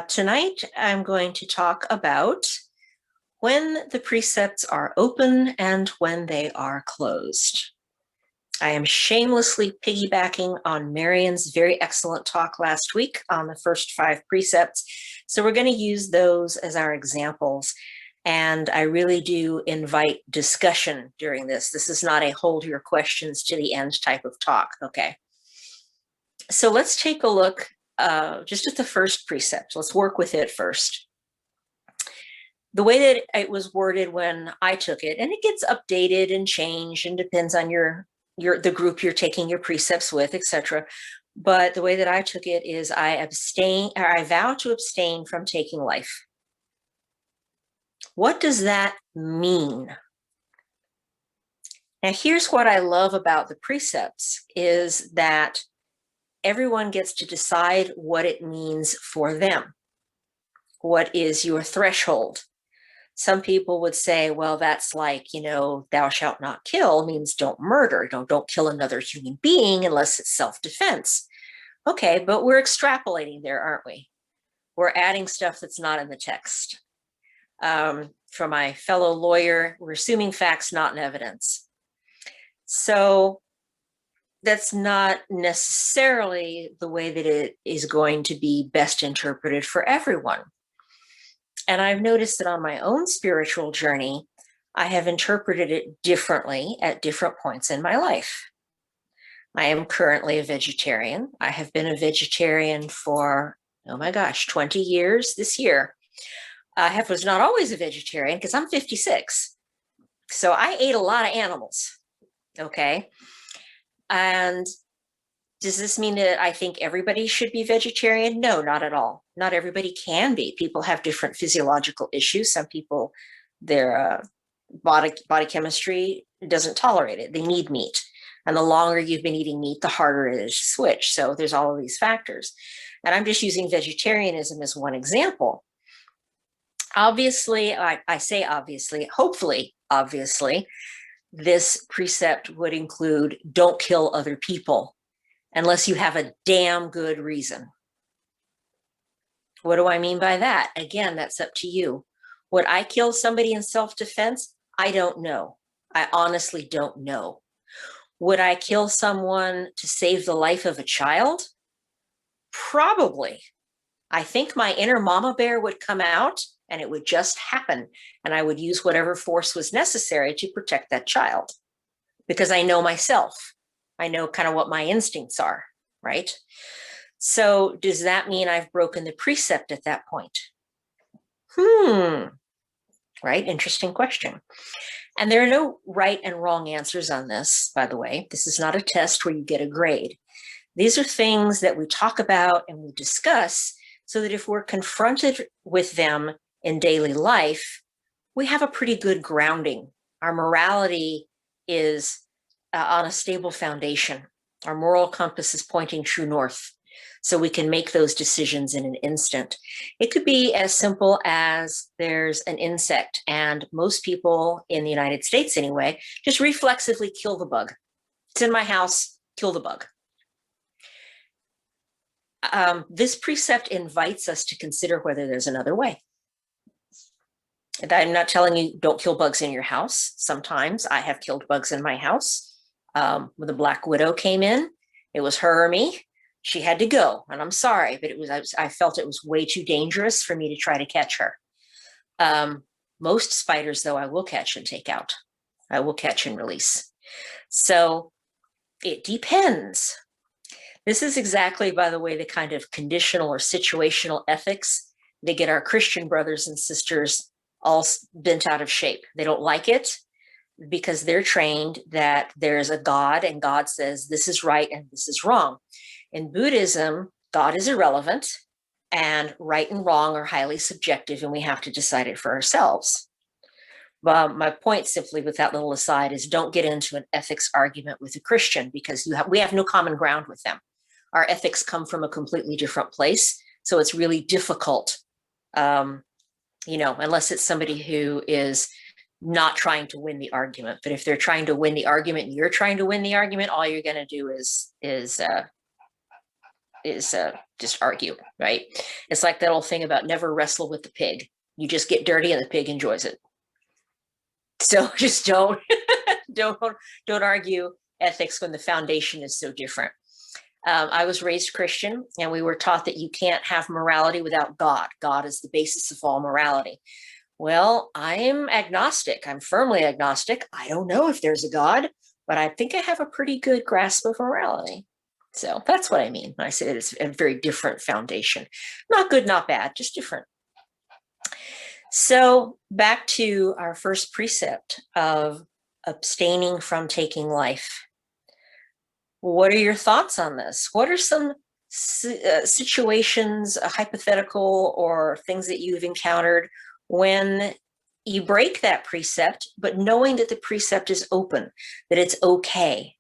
Tonight, I'm going to talk about when the precepts are open and when they are closed. I am shamelessly piggybacking on Marian's very excellent talk last week on the first 5 precepts. So we're going to use those as our examples. And I really do invite discussion during this. This is not a hold your questions to the end type of talk, okay? So let's take a look just at the first precept. Let's work with it first. The way that it was worded when I took it, and it gets updated and changed and depends on the group you're taking your precepts with, etc. But the way that I took it is I vow to abstain from taking life. What does that mean? Now, here's what I love about the precepts is that everyone gets to decide what it means for them. What is your threshold? Some people would say, well, that's like, thou shalt not kill means don't murder. Don't kill another human being unless it's self-defense. Okay, but we're extrapolating there, aren't we? We're adding stuff that's not in the text. For my fellow lawyer, we're assuming facts, not in evidence. So that's not necessarily the way that it is going to be best interpreted for everyone. And I've noticed that on my own spiritual journey, I have interpreted it differently at different points in my life. I am currently a vegetarian. I have been a vegetarian for, 20 years this year. I was not always a vegetarian because I'm 56. So I ate a lot of animals, okay? And does this mean that I think everybody should be vegetarian? No, not at all. Not everybody can be. People have different physiological issues. Some people, their body chemistry doesn't tolerate it. They need meat. And the longer you've been eating meat, the harder it is to switch. So there's all of these factors. And I'm just using vegetarianism as one example. Obviously, I say obviously, hopefully, obviously, this precept would include don't kill other people unless you have a damn good reason. What do I mean by that? Again, that's up to you. Would I kill somebody in self-defense? I don't know. I honestly don't know. Would I kill someone to save the life of a child? Probably. I think my inner mama bear would come out and it would just happen. And I would use whatever force was necessary to protect that child because I know myself. I know kind of what my instincts are, right? So does that mean I've broken the precept at that point? Right? Interesting question. And there are no right and wrong answers on this, by the way. This is not a test where you get a grade. These are things that we talk about and we discuss so that if we're confronted with them in daily life, we have a pretty good grounding. Our morality is on a stable foundation. Our moral compass is pointing true north, so we can make those decisions in an instant. It could be as simple as there's an insect, and most people in the United States anyway, just reflexively kill the bug. It's in my house, kill the bug. This precept invites us to consider whether there's another way. I'm not telling you don't kill bugs in your house. Sometimes I have killed bugs in my house. When the Black Widow came in, it was her or me. She had to go, and I'm sorry, but I felt it was way too dangerous for me to try to catch her. Most spiders, though, I will catch and take out. I will catch and release. So it depends. This is exactly, by the way, the kind of conditional or situational ethics that get our Christian brothers and sisters all bent out of shape. They don't like it because they're trained that there's a God and God says this is right and this is wrong. In Buddhism, God is irrelevant and right and wrong are highly subjective and we have to decide it for ourselves. Well, my point simply with that little aside is don't get into an ethics argument with a Christian because we have no common ground with them. Our ethics come from a completely different place. So it's really difficult, unless it's somebody who is not trying to win the argument. But if they're trying to win the argument and you're trying to win the argument, all you're going to do is just argue, right? It's like that old thing about never wrestle with the pig. You just get dirty and the pig enjoys it. So just don't don't argue ethics when the foundation is so different. I was raised Christian, and we were taught that you can't have morality without God. God is the basis of all morality. Well, I'm agnostic. I'm firmly agnostic. I don't know if there's a God, but I think I have a pretty good grasp of morality. So that's what I mean when I say that it's a very different foundation. Not good, not bad, just different. So back to our first precept of abstaining from taking life. What are your thoughts on this? What are some situations, hypothetical, or things that you've encountered when you break that precept, but knowing that the precept is open, that it's okay?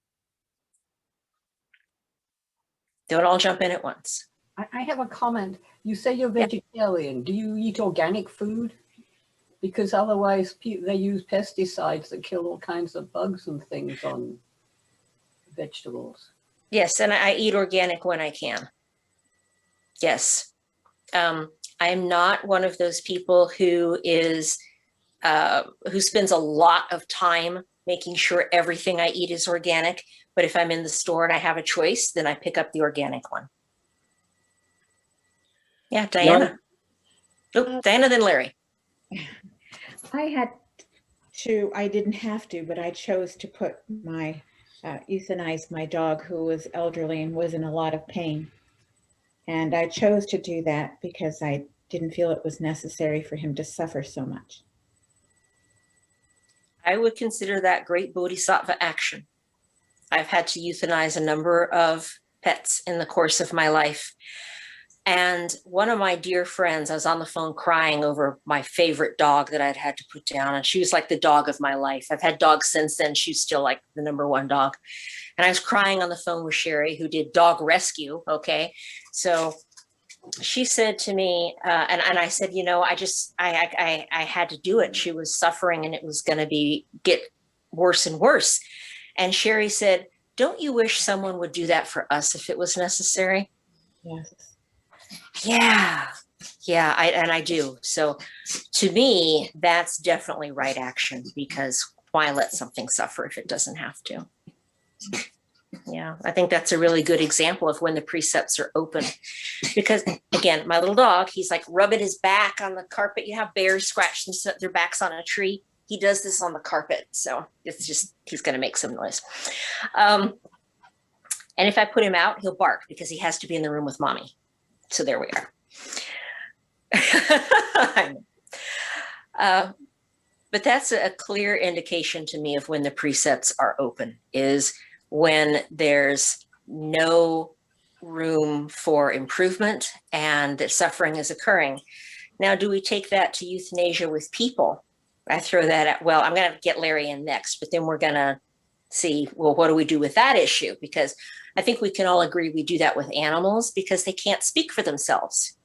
Don't all jump in at once. I have a comment. You say you're vegetarian. Do you eat organic food? Because otherwise they use pesticides that kill all kinds of bugs and things on vegetables. Yes, and I eat organic when I can. Yes. I'm not one of those people who spends a lot of time making sure everything I eat is organic. But if I'm in the store and I have a choice, then I pick up the organic one. Yeah, Diana. Oh, Diana, then Larry. I didn't have to, but I chose to put euthanize my dog, who was elderly and was in a lot of pain. And I chose to do that because I didn't feel it was necessary for him to suffer so much. I would consider that great bodhisattva action. I've had to euthanize a number of pets in the course of my life. And one of my dear friends, I was on the phone crying over my favorite dog that I'd had to put down. And she was like the dog of my life. I've had dogs since then. She's still like the number one dog. And I was crying on the phone with Sherry, who did dog rescue. Okay. So she said to me, and I said, I had to do it. She was suffering and it was going to get worse and worse. And Sherry said, don't you wish someone would do that for us if it was necessary? Yes. Yeah. I do. So to me, that's definitely right action, because why let something suffer if it doesn't have to? Yeah, I think that's a really good example of when the precepts are open. Because again, my little dog, he's like rubbing his back on the carpet. You have bears scratch their backs on a tree. He does this on the carpet. So it's just, he's going to make some noise. And if I put him out, he'll bark because he has to be in the room with mommy. So there we are. But that's a clear indication to me of when the precepts are open, is when there's no room for improvement and that suffering is occurring. Now, do we take that to euthanasia with people? I throw that at, well, I'm going to get Larry in next, but then we're going to see, well, what do we do with that issue? Because I think we can all agree we do that with animals because they can't speak for themselves.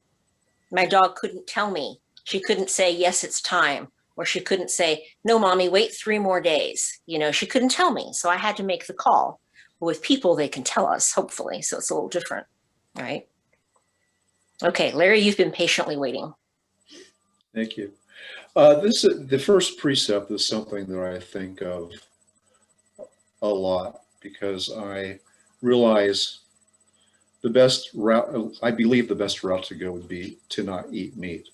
My dog couldn't tell me. She couldn't say, yes, it's time. Or she couldn't say, no, mommy, wait 3 more days. She couldn't tell me. So I had to make the call. But with people, they can tell us, hopefully. So it's a little different, right? Okay, Larry, you've been patiently waiting. Thank you. The first precept is something that I think of a lot because I realize the best route, I believe the best route to go would be to not eat meat.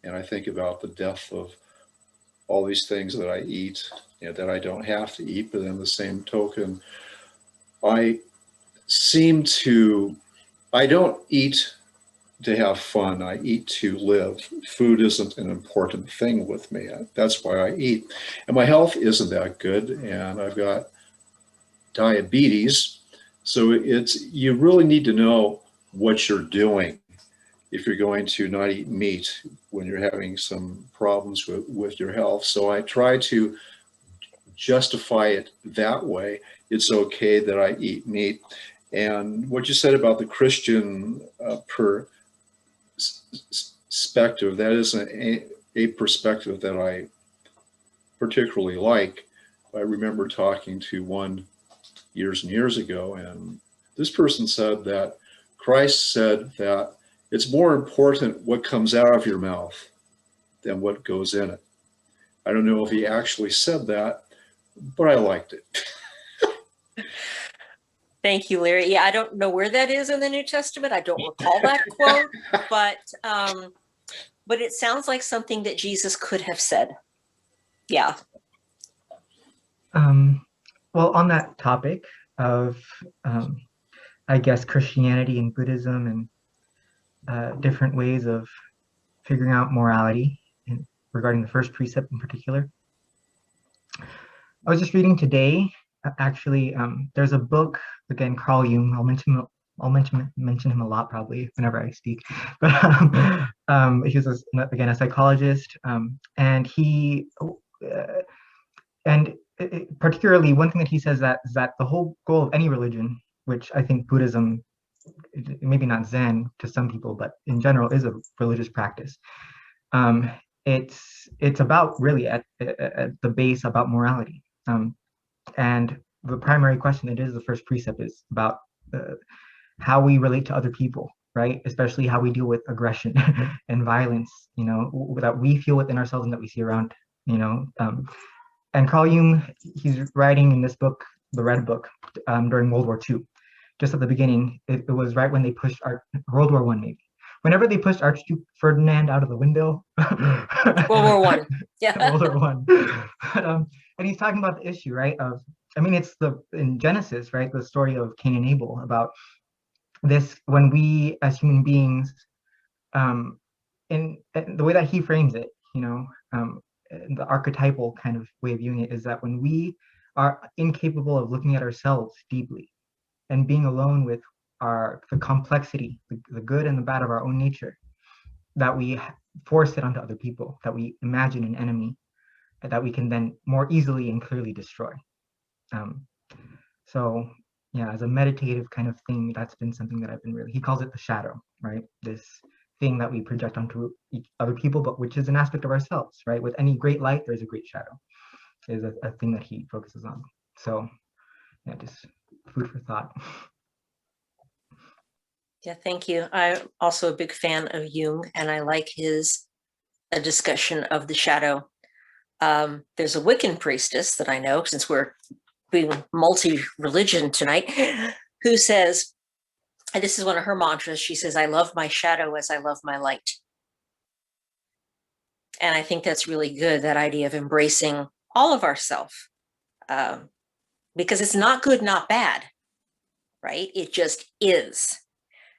And I think about the death of all these things that I eat, that I don't have to eat, but in the same token, I don't eat to have fun. I eat to live. Food isn't an important thing with me. That's why I eat. And my health isn't that good, and I've got diabetes. So you really need to know what you're doing if you're going to not eat meat when you're having some problems with your health. So I try to justify it that way. It's okay that I eat meat. And what you said about the Christian perspective, that is a perspective that I particularly like. I remember talking to one years and years ago, and this person said that Christ said that it's more important what comes out of your mouth than what goes in it. I don't know if he actually said that, but I liked it. Thank you, Larry. Yeah, I don't know where that is in the New Testament. I don't recall that quote, but it sounds like something that Jesus could have said. Yeah. Well, on that topic of, I guess, Christianity and Buddhism and different ways of figuring out morality regarding the first precept in particular, I was just reading today. Actually, there's a book, again, Carl Jung. Mention him a lot probably whenever I speak. But he was again a psychologist, and he particularly one thing that he says is that the whole goal of any religion, which I think Buddhism, maybe not Zen to some people, but in general is a religious practice. It's about really at the base about morality. And the primary question that is the first precept is about how we relate to other people, right? Especially how we deal with aggression and violence, that we feel within ourselves and that we see around, And Carl Jung, he's writing in this book, the Red Book, during World War II. Just at the beginning, it was right when they pushed World War I, maybe. Whenever they pushed Archduke Ferdinand out of the window. World War I. Yeah. World War I. And he's talking about the issue, right? It's in Genesis, right? The story of Cain and Abel about this, when we as human beings, in the way that he frames it, the archetypal kind of way of viewing it is that when we are incapable of looking at ourselves deeply and being alone with the complexity, the good and the bad of our own nature, that we force it onto other people, that we imagine an enemy that we can then more easily and clearly destroy. So yeah, as a meditative kind of thing, that's been something that I've been he calls it the shadow, right? This thing that we project onto other people, but which is an aspect of ourselves, right? With any great light, there's a great shadow, is a thing that he focuses on. So yeah, just food for thought. Yeah, thank you. I'm also a big fan of Jung, and I like his discussion of the shadow. There's a Wiccan priestess that I know, since we're being multi-religion tonight, who says, and this is one of her mantras, she says, I love my shadow as I love my light. And I think that's really good, that idea of embracing all of ourself, because it's not good, not bad, right? It just is.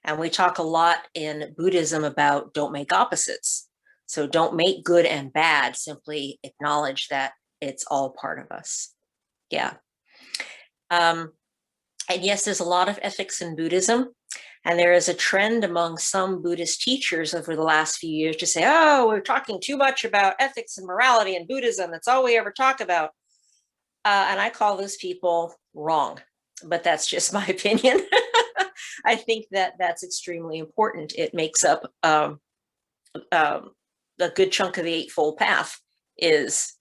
And we talk a lot in Buddhism about don't make opposites. So don't make good and bad, simply acknowledge that it's all part of us. Yeah. And yes, there's a lot of ethics in Buddhism. And there is a trend among some Buddhist teachers over the last few years to say, oh, we're talking too much about ethics and morality in Buddhism. That's all we ever talk about. And I call those people wrong, but that's just my opinion. I think that that's extremely important. It makes up a good chunk of the Eightfold Path is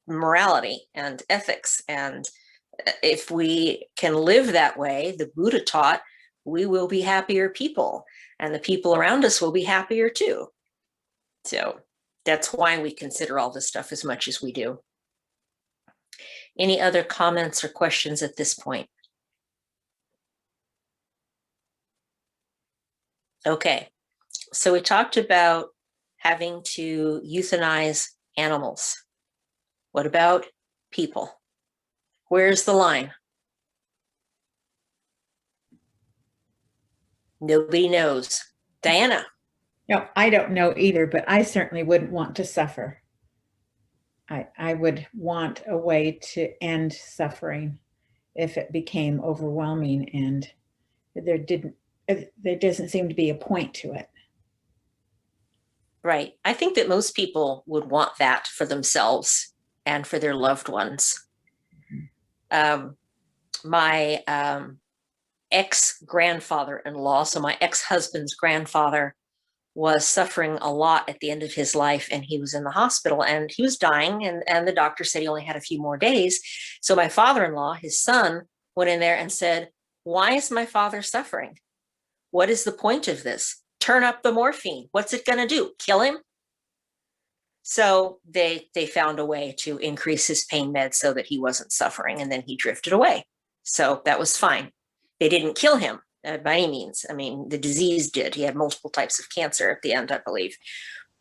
morality and ethics. And if we can live that way, the Buddha taught, we will be happier people, and the people around us will be happier too. So that's why we consider all this stuff as much as we do. Any other comments or questions at this point? Okay, so we talked about having to euthanize animals. What about people? Where's the line? Nobody knows. Diana? No, I don't know either, but I certainly wouldn't want to suffer. I would want a way to end suffering if it became overwhelming and there doesn't seem to be a point to it. Right. I think that most people would want that for themselves and for their loved ones. My ex-grandfather-in-law, so my ex-husband's grandfather, was suffering a lot at the end of his life, and he was in the hospital and he was dying, and the doctor said he only had a few more days. So my father-in-law, his son, went in there and said, why is my father suffering? What is the point of this? Turn up the morphine. What's it going to do? Kill him? So they found a way to increase his pain meds so that he wasn't suffering, and then he drifted away. So that was fine. They didn't kill him by any means. I mean, the disease did. He had multiple types of cancer at the end, I believe.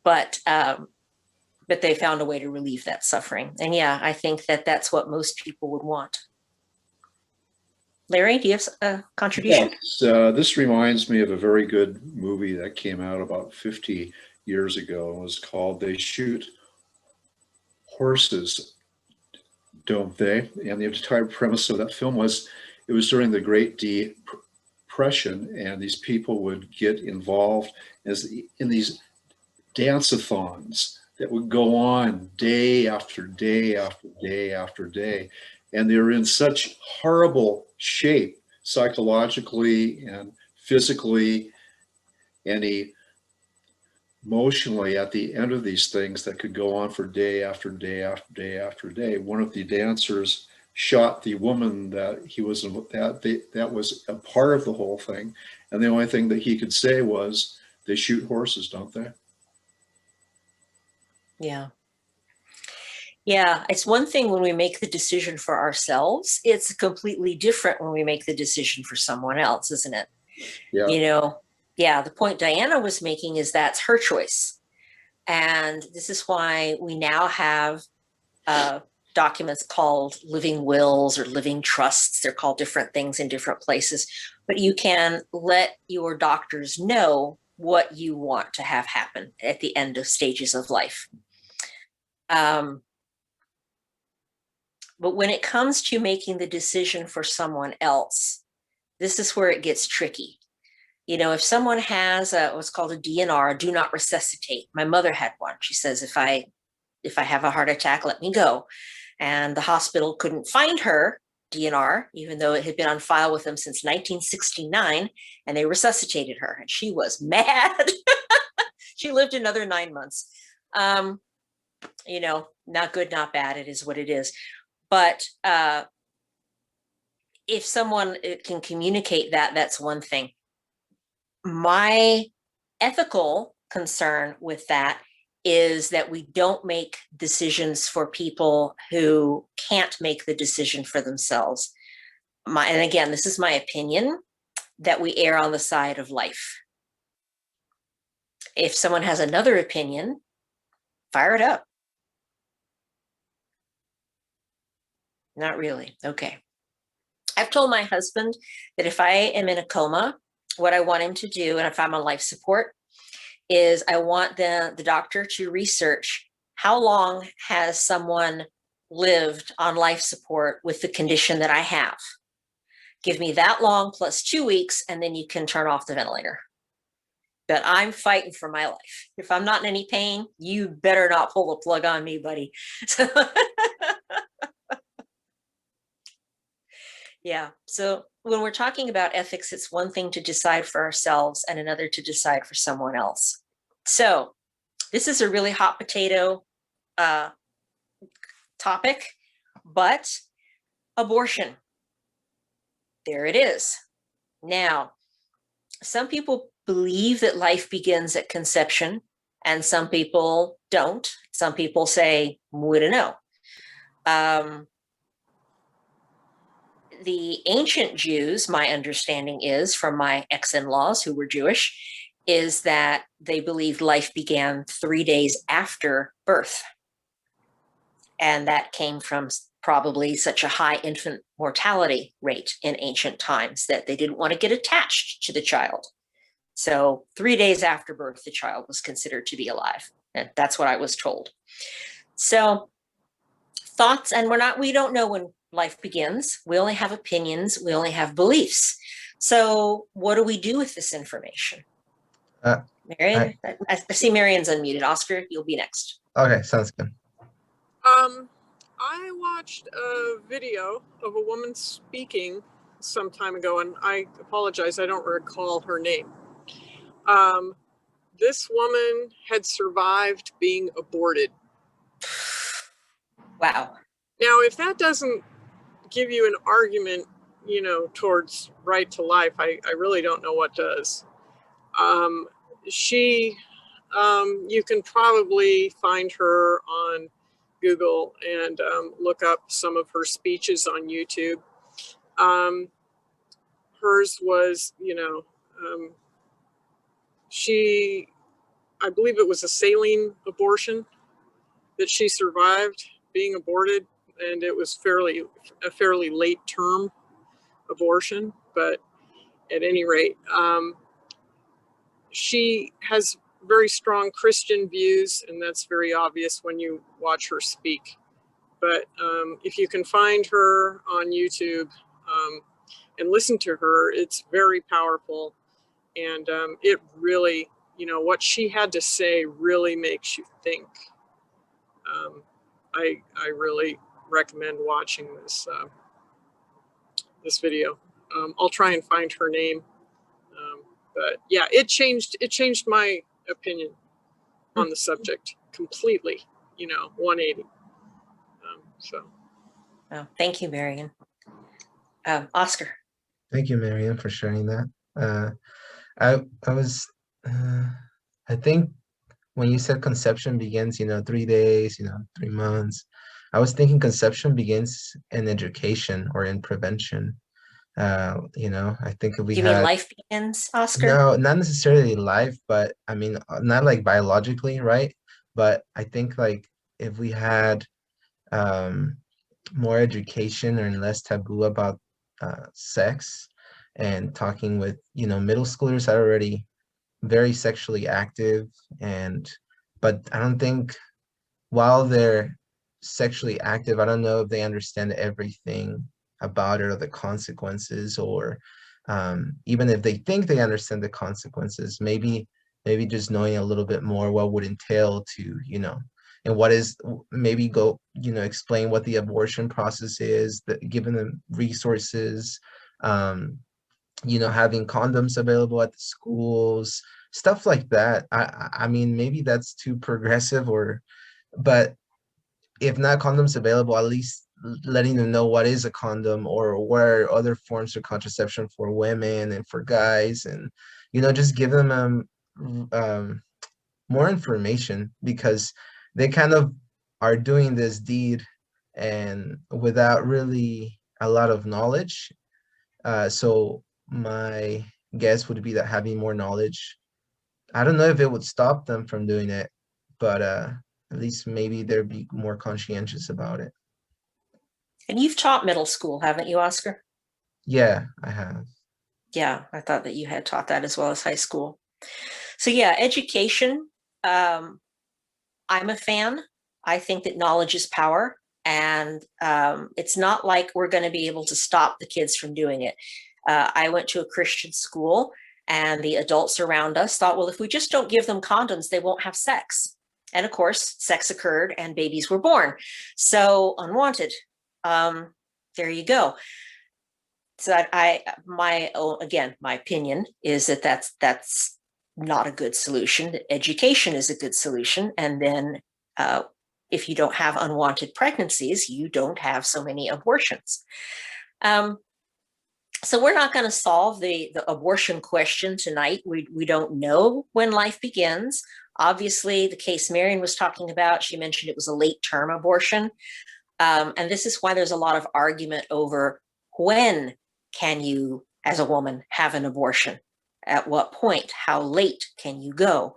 But they found a way to relieve that suffering. And yeah, I think that that's what most people would want. Larry, do you have a contribution? Yes, this reminds me of a very good movie that came out about 50 years ago. It was called They Shoot Horses, Don't They? And the entire premise of that film was, it was during the Great Depression, and these people would get involved in these dance-a-thons that would go on day after day after day after day. And they're in such horrible shape psychologically and physically and emotionally at the end of these things that could go on for day after day after day after day. One of the dancers shot the woman that that was a part of the whole thing, and the only thing that he could say was, "They shoot horses, don't they?" Yeah. Yeah, it's one thing when we make the decision for ourselves. It's completely different when we make the decision for someone else, isn't it? Yeah. You know, yeah, the point Diana was making is that's her choice. And this is why we now have documents called living wills or living trusts. They're called different things in different places, but you can let your doctors know what you want to have happen at the end of stages of life. But when it comes to making the decision for someone else, this is where it gets tricky. You know, if someone has what's called a DNR, do not resuscitate. My mother had one. She says, if I have a heart attack, let me go. And the hospital couldn't find her DNR, even though it had been on file with them since 1969, and they resuscitated her. And she was mad. She lived another 9 months. You know, not good, not bad. It is what it is. But if someone can communicate that, that's one thing. My ethical concern with that is that we don't make decisions for people who can't make the decision for themselves. And again, this is my opinion, that we err on the side of life. If someone has another opinion, fire it up. Not really. Okay. I've told my husband that if I am in a coma, what I want him to do, and if I'm on life support, is I want the doctor to research how long has someone lived on life support with the condition that I have. Give me that long plus 2 weeks, and then you can turn off the ventilator. But I'm fighting for my life. If I'm not in any pain, you better not pull the plug on me, buddy. So yeah. So when we're talking about ethics, it's one thing to decide for ourselves and another to decide for someone else. So this is a really hot potato topic, but abortion. There it is. Now, some people believe that life begins at conception, and some people don't. Some people say, we don't know. The ancient Jews, my understanding is from my ex-in-laws who were Jewish, is that they believed life began 3 days after birth. And that came from probably such a high infant mortality rate in ancient times that they didn't want to get attached to the child. So 3 days after birth, the child was considered to be alive. And that's what I was told. So thoughts, and we don't know when life begins. We only have opinions. We only have beliefs. So what do we do with this information? Marian, I see Marian's unmuted. Oscar, you'll be next. Okay, sounds good. I watched a video of a woman speaking some time ago, and I apologize, I don't recall her name. This woman had survived being aborted. Wow. Now, if that doesn't give you an argument, towards right to life, I really don't know what does. She, you can probably find her on Google and look up some of her speeches on YouTube. Hers was, I believe it was a saline abortion that she survived being aborted, and it was a fairly late term abortion. But at any rate, she has very strong Christian views, and that's very obvious when you watch her speak. But if you can find her on YouTube and listen to her, it's very powerful. And it really, what she had to say really makes you think. I really recommend watching this video. I'll try and find her name. But yeah, it changed my opinion on the subject completely, 180. So. Oh, thank you, Marian. Oscar. Thank you, Marian, for sharing that. I was, I think when you said conception begins, 3 days, 3 months, I was thinking conception begins in education or in prevention. I think if we Do you mean life begins, Oscar? No, not necessarily life, but I mean, not like biologically, right? But I think like if we had more education and less taboo about sex, and talking with, middle schoolers are already very sexually active, but I don't think while they're sexually active, I don't know if they understand everything about it or the consequences, or even if they think they understand the consequences, maybe just knowing a little bit more what would entail to, and what is, maybe go, explain what the abortion process is, giving them resources, having condoms available at the schools, stuff like that. I mean, maybe that's too progressive, but if not condoms available, at least letting them know what is a condom, or what are other forms of contraception for women and for guys, and just give them more information, because they kind of are doing this deed and without really a lot of knowledge. So my guess would be that having more knowledge, I don't know if it would stop them from doing it, but at least maybe they'd be more conscientious about it. And you've taught middle school, haven't you, Oscar? Yeah, I have. Yeah, I thought that you had taught that as well as high school. So yeah, education, I'm a fan. I think that knowledge is power, and it's not like we're going to be able to stop the kids from doing it. I went to a Christian school, and the adults around us thought, well, if we just don't give them condoms, they won't have sex. And of course, sex occurred and babies were born. So unwanted. There you go. So my opinion is that that's not a good solution. That education is a good solution. And then if you don't have unwanted pregnancies, you don't have so many abortions. So we're not going to solve the abortion question tonight. We don't know when life begins. Obviously, the case Marian was talking about, she mentioned it was a late term abortion. And this is why there's a lot of argument over when can you, as a woman, have an abortion? At what point? How late can you go?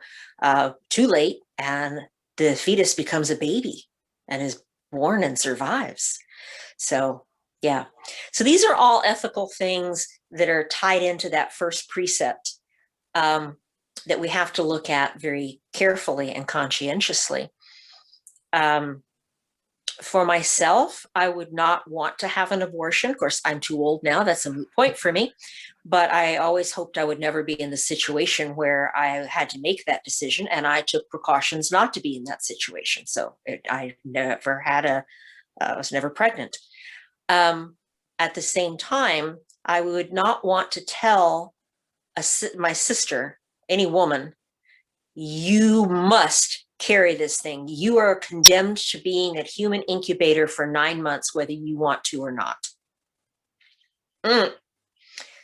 Too late, and the fetus becomes a baby and is born and survives. So yeah. So these are all ethical things that are tied into that first precept that we have to look at very carefully and conscientiously. For myself, I would not want to have an abortion. Of course, I'm too old now. That's a moot point for me. But I always hoped I would never be in the situation where I had to make that decision. And I took precautions not to be in that situation. So I never had I was never pregnant. At the same time, I would not want to tell my sister, any woman, you must carry this thing. You are condemned to being a human incubator for 9 months, whether you want to or not.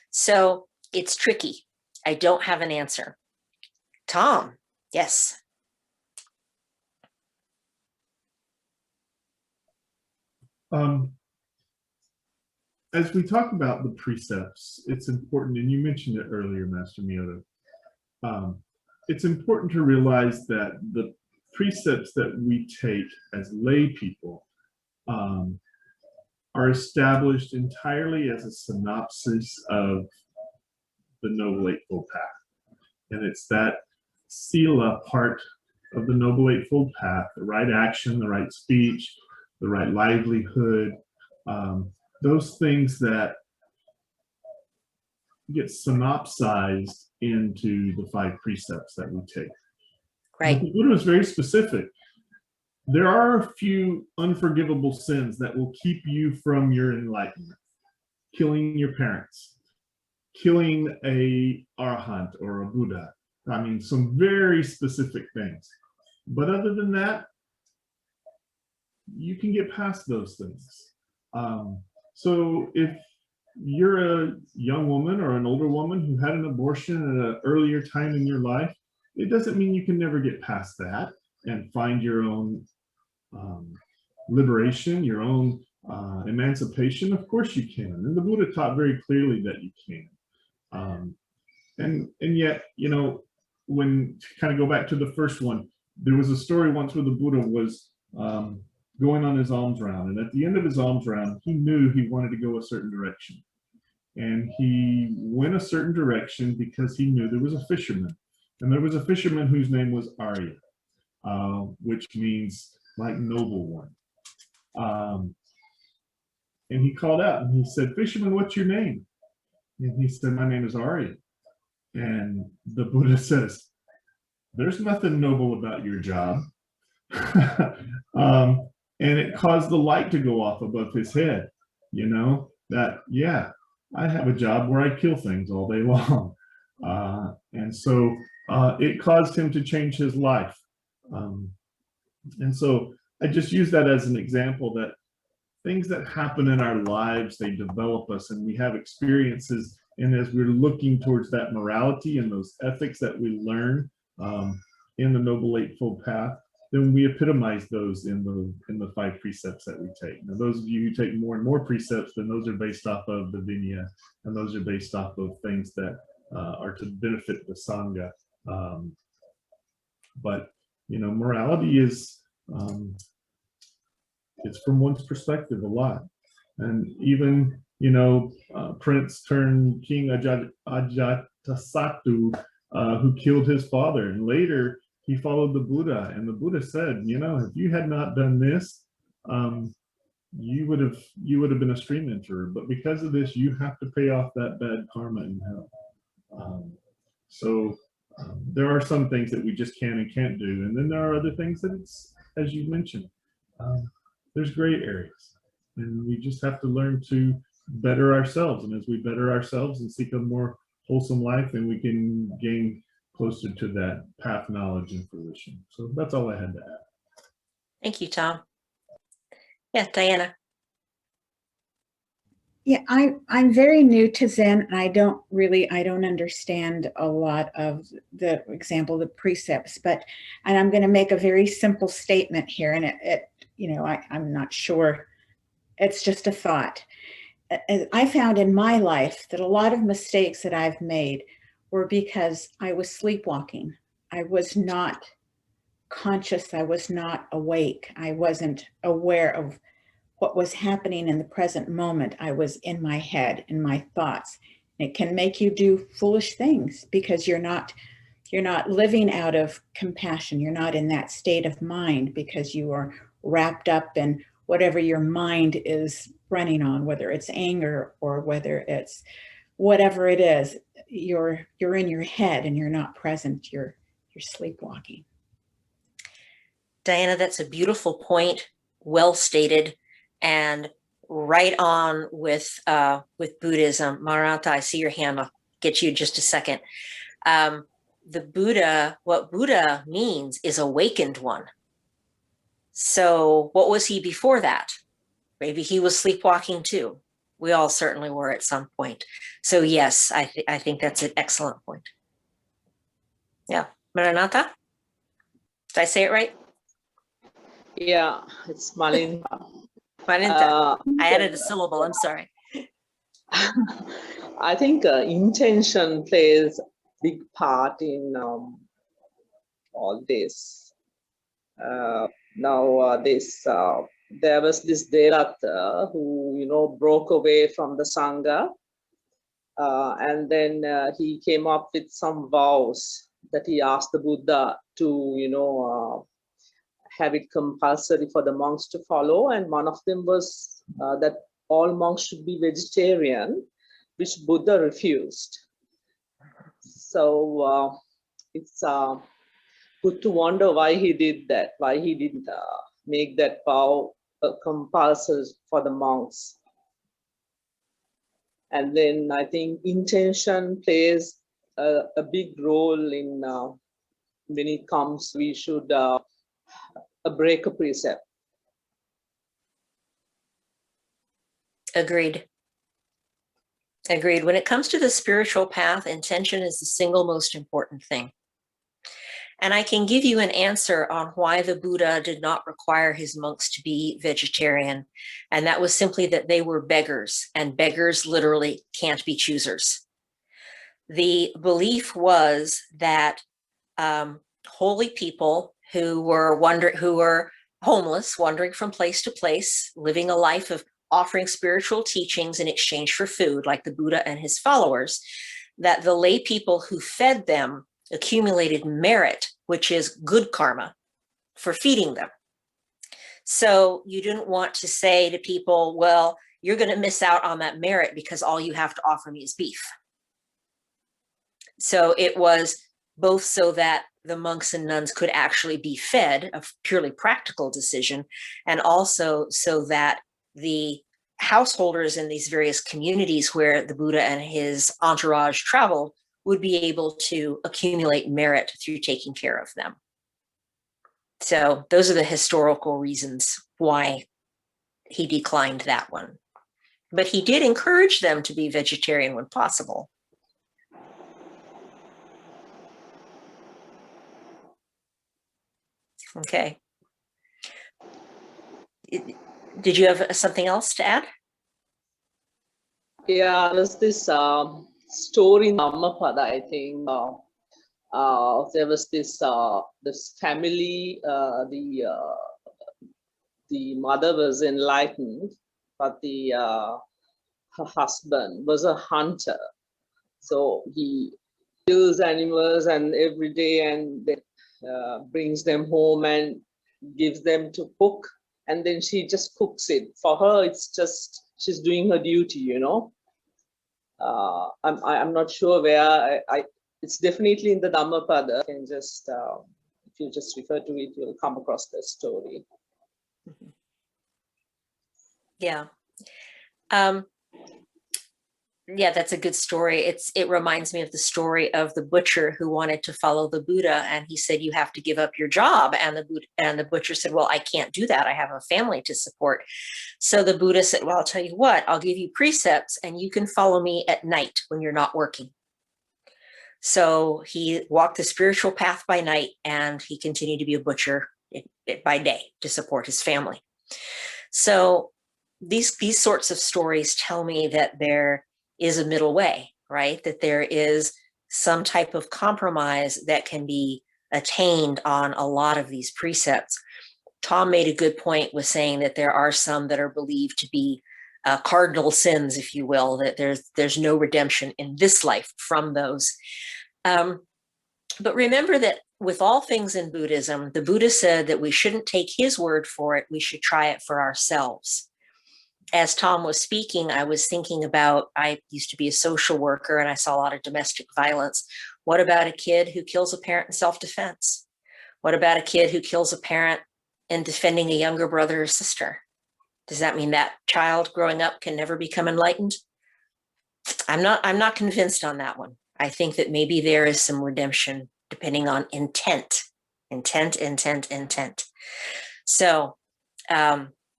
So it's tricky. I don't have an answer. Tom, yes. As we talk about the precepts, it's important, and you mentioned it earlier, Master Myodo, it's important to realize that the precepts that we take as lay people are established entirely as a synopsis of the Noble Eightfold Path. And it's that sila part of the Noble Eightfold Path, the right action, the right speech, the right livelihood, those things that get synopsized into the 5 precepts that we take. Right. But the Buddha is very specific. There are a few unforgivable sins that will keep you from your enlightenment. Killing your parents, killing a arahant or a Buddha. I mean, some very specific things. But other than that, you can get past those things. So if you're a young woman or an older woman who had an abortion at an earlier time in your life, it doesn't mean you can never get past that and find your own liberation, your own emancipation. Of course you can. And the Buddha taught very clearly that you can. And yet, you know, when to kind of go back to the first one, there was a story once where the Buddha was going on his alms round, and at the end of his alms round, he knew he wanted to go a certain direction, and he went a certain direction because he knew there was a fisherman, and there was a fisherman whose name was Arya, which means like noble one. And he called out and he said, "Fisherman, what's your name?" And he said, "My name is Arya." And the Buddha says, "There's nothing noble about your job." And it caused the light to go off above his head, you know, that, yeah, I have a job where I kill things all day long. And so it caused him to change his life. And so I just use that as an example that things that happen in our lives, they develop us, and we have experiences. And as we're looking towards that morality and those ethics that we learn in the Noble Eightfold Path, then we epitomize those in the 5 precepts that we take. Now, those of you who take more and more precepts, then those are based off of the Vinaya, and those are based off of things that are to benefit the Sangha. But, you know, morality is, it's from one's perspective a lot. And even, you know, Prince turned King Ajatasattu, who killed his father, and later he followed the Buddha, and the Buddha said, you know, if you had not done this, you would have been a stream enterer, but because of this, you have to pay off that bad karma in hell. So there are some things that we just can and can't do, and then there are other things that it's, as you mentioned, there's gray areas, and we just have to learn to better ourselves. And as we better ourselves and seek a more wholesome life, then we can gain closer to that path, knowledge, and fruition. So that's all I had to add. Thank you, Tom. Yeah, Diana. Yeah, I'm very new to Zen, and I don't understand a lot of the example, the precepts, and I'm going to make a very simple statement here, and it you know, I'm not sure. It's just a thought. I found in my life that a lot of mistakes that I've made were because I was sleepwalking. I was not conscious. I was not awake. I wasn't aware of what was happening in the present moment. I was in my head, in my thoughts. It can make you do foolish things because you're not living out of compassion. You're not in that state of mind because you are wrapped up in whatever your mind is running on, whether it's anger or whether it's whatever it is. You're in your head and you're not present. You're sleepwalking. Diana, that's a beautiful point, well stated, and right on with Buddhism. Maranta, I see your hand. I'll get you in just a second. The Buddha, what Buddha means is awakened one. So what was he before that? Maybe he was sleepwalking too. We all certainly were at some point. So yes, I think that's an excellent point. Yeah. Maranatha? Did I say it right? Yeah, it's Malin. Maranatha. I added a syllable. I'm sorry. I think intention plays big part in all this. There was this Devata who broke away from the Sangha, and then he came up with some vows that he asked the Buddha to have it compulsory for the monks to follow, and one of them was that all monks should be vegetarian, which Buddha refused. So it's good to wonder why he did that, why he didn't make that vow compulsory for the monks. And then I think intention plays a big role in when it comes, we should break a precept. Agreed. Agreed. When it comes to the spiritual path, intention is the single most important thing. And I can give you an answer on why the Buddha did not require his monks to be vegetarian. And that was simply that they were beggars, and beggars literally can't be choosers. The belief was that holy people who were homeless, wandering from place to place, living a life of offering spiritual teachings in exchange for food, like the Buddha and his followers, that the lay people who fed them accumulated merit, which is good karma, for feeding them. So you didn't want to say to people, well, you're going to miss out on that merit because all you have to offer me is beef. So it was both so that the monks and nuns could actually be fed, a purely practical decision, and also so that the householders in these various communities where the Buddha and his entourage traveled would be able to accumulate merit through taking care of them. So those are the historical reasons why he declined that one. But he did encourage them to be vegetarian when possible. Okay. Did you have something else to add? Yeah, there's this story in Dhammapada, I think. There was this family, the mother was enlightened, but her husband was a hunter. So he kills animals and every day and brings them home and gives them to cook. And then she just cooks it. For her, it's just, she's doing her duty, I'm not sure where it's definitely in the Dhammapada. And just if you just refer to it, you'll come across the story. Yeah. Yeah, that's a good story. It reminds me of the story of the butcher who wanted to follow the Buddha, and he said, you have to give up your job. And the butcher said, well, I can't do that. I have a family to support. So the Buddha said, well, I'll tell you what, I'll give you precepts and you can follow me at night when you're not working. So he walked the spiritual path by night and he continued to be a butcher by day to support his family. So these sorts of stories tell me that there is a middle way, right? That there is some type of compromise that can be attained on a lot of these precepts. Tom made a good point with saying that there are some that are believed to be cardinal sins, if you will, that there's no redemption in this life from those. But remember that with all things in Buddhism, the Buddha said that we shouldn't take his word for it, we should try it for ourselves. As Tom was speaking, I was thinking about, I used to be a social worker and I saw a lot of domestic violence. What about a kid who kills a parent in self-defense? What about a kid who kills a parent in defending a younger brother or sister? Does that mean that child growing up can never become enlightened? I'm not convinced on that one. I think that maybe there is some redemption depending on intent. So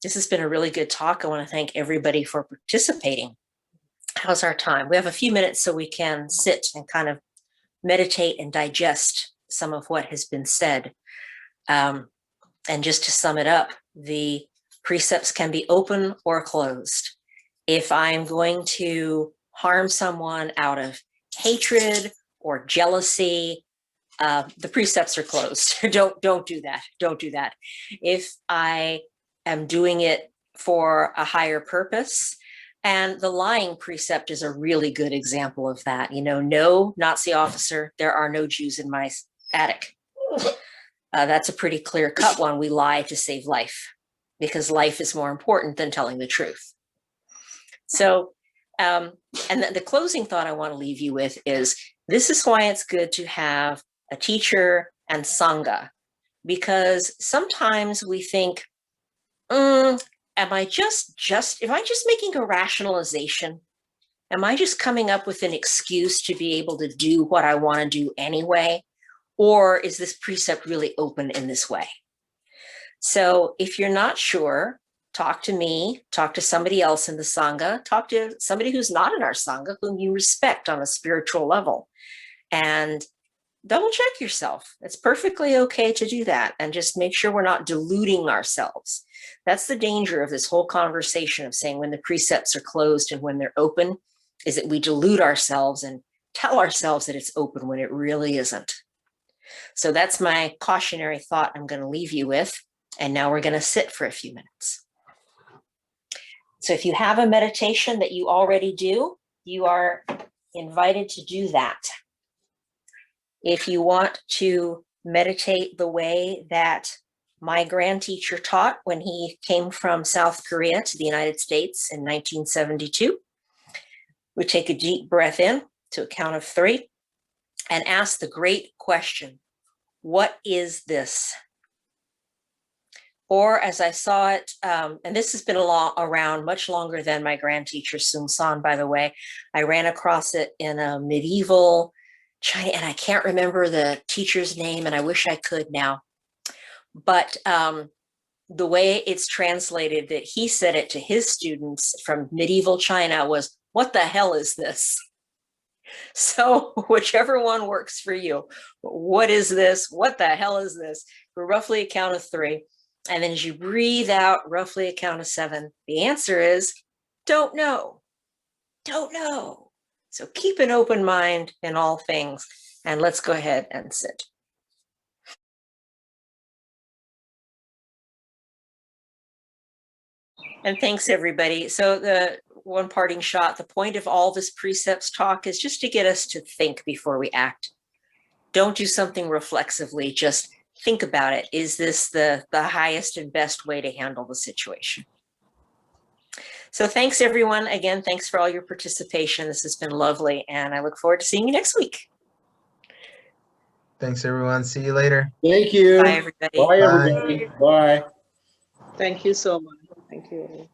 this has been a really good talk. I want to thank everybody for participating. How's our time? We have a few minutes so we can sit and kind of meditate and digest some of what has been said. And just to sum it up, the precepts can be open or closed. If I'm going to harm someone out of hatred or jealousy, the precepts are closed. Don't do that. Don't do that. If I am doing it for a higher purpose, and the lying precept is a really good example of that. You know, no Nazi officer, there are no Jews in my attic. That's a pretty clear-cut one. We lie to save life because life is more important than telling the truth. So, and the closing thought I want to leave you with is, this is why it's good to have a teacher and Sangha, because sometimes we think, am I just making a rationalization? Am I just coming up with an excuse to be able to do what I want to do anyway? Or is this precept really open in this way? So if you're not sure, talk to me, talk to somebody else in the Sangha, talk to somebody who's not in our Sangha, whom you respect on a spiritual level, and double check yourself. It's perfectly okay to do that, and just make sure we're not deluding ourselves. That's the danger of this whole conversation of saying when the precepts are closed and when they're open, is that we delude ourselves and tell ourselves that it's open when it really isn't. So that's my cautionary thought I'm going to leave you with. And now we're going to sit for a few minutes. So if you have a meditation that you already do, you are invited to do that. If you want to meditate the way that my grand teacher taught when he came from South Korea to the United States in 1972, we take a deep breath in to a count of 3 and ask the great question, what is this? Or as I saw it, and this has been around much longer than my grand teacher Sun San, by the way. I ran across it in a medieval China, and I can't remember the teacher's name, and I wish I could now. But the way it's translated, that he said it to his students from medieval China, was, what the hell is this? So whichever one works for you. What is this? What the hell is this? For roughly a count of 3. And then as you breathe out, roughly a count of 7, the answer is, don't know. Don't know. So keep an open mind in all things. And let's go ahead and sit. And thanks, everybody. So the one parting shot, the point of all this precepts talk is just to get us to think before we act. Don't do something reflexively, just think about it. Is this the highest and best way to handle the situation? So thanks, everyone. Again, thanks for all your participation. This has been lovely, and I look forward to seeing you next week. Thanks, everyone. See you later. Thank you. Bye, everybody. Bye, everybody. Bye. Thank you so much. Thank you.